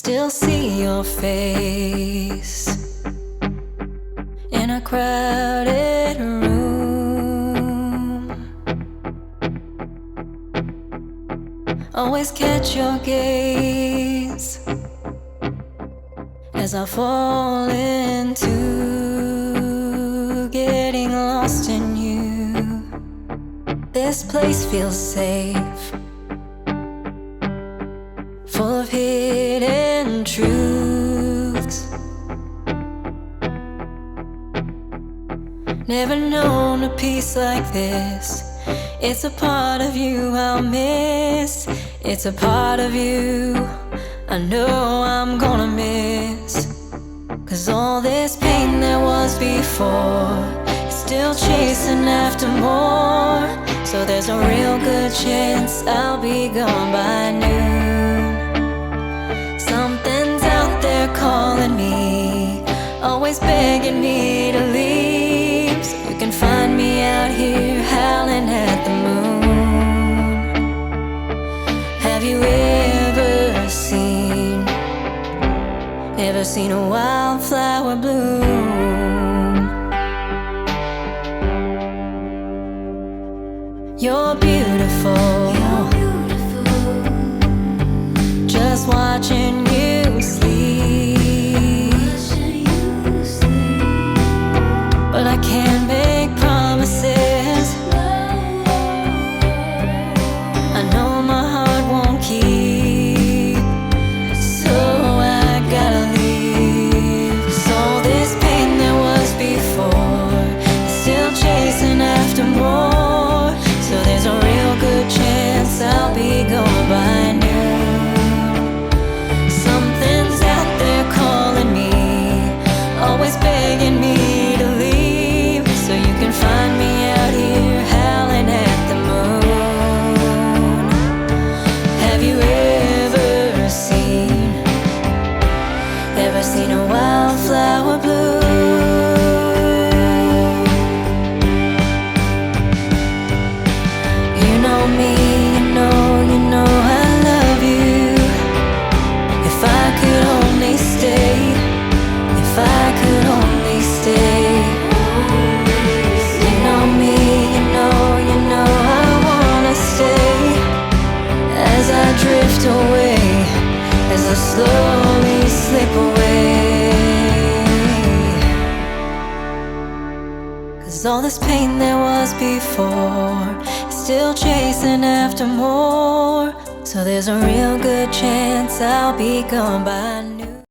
still see your face in a crowded room. Always catch your gaze as I fall into getting lost in you. This place feels safe, full of hidden truths. Never known a peace like this. It's a part of you I'll miss. It's a part of you I know I'm gonna miss. 'Cause all this pain there was before is still chasing after more. So there's a real good chance I'll be gone by noon. Something's out there calling me, always begging me to leave. So you can find me out here howling at the moon. Have you ever seen a wildflower bloom? You're beautiful, just watching you sleep. But I can't make promises. I know my heart won't keep, so I gotta leave. 'Cause all this pain there was before is still chasing after more. So there's a real good chance I'll be gone by noon. Something's out there calling me, always begging me to leave. So you can find me out here howling at the moon. Have you ever seen a wildflower bloom? You know me, you know I love you. If I could only stay, if I could only stay. You know me, you know I wanna stay. As I drift away, as I slowly slip away. 'Cause all this pain there was before is still chasing after more. So there's a real good chance I'll be gone by noon.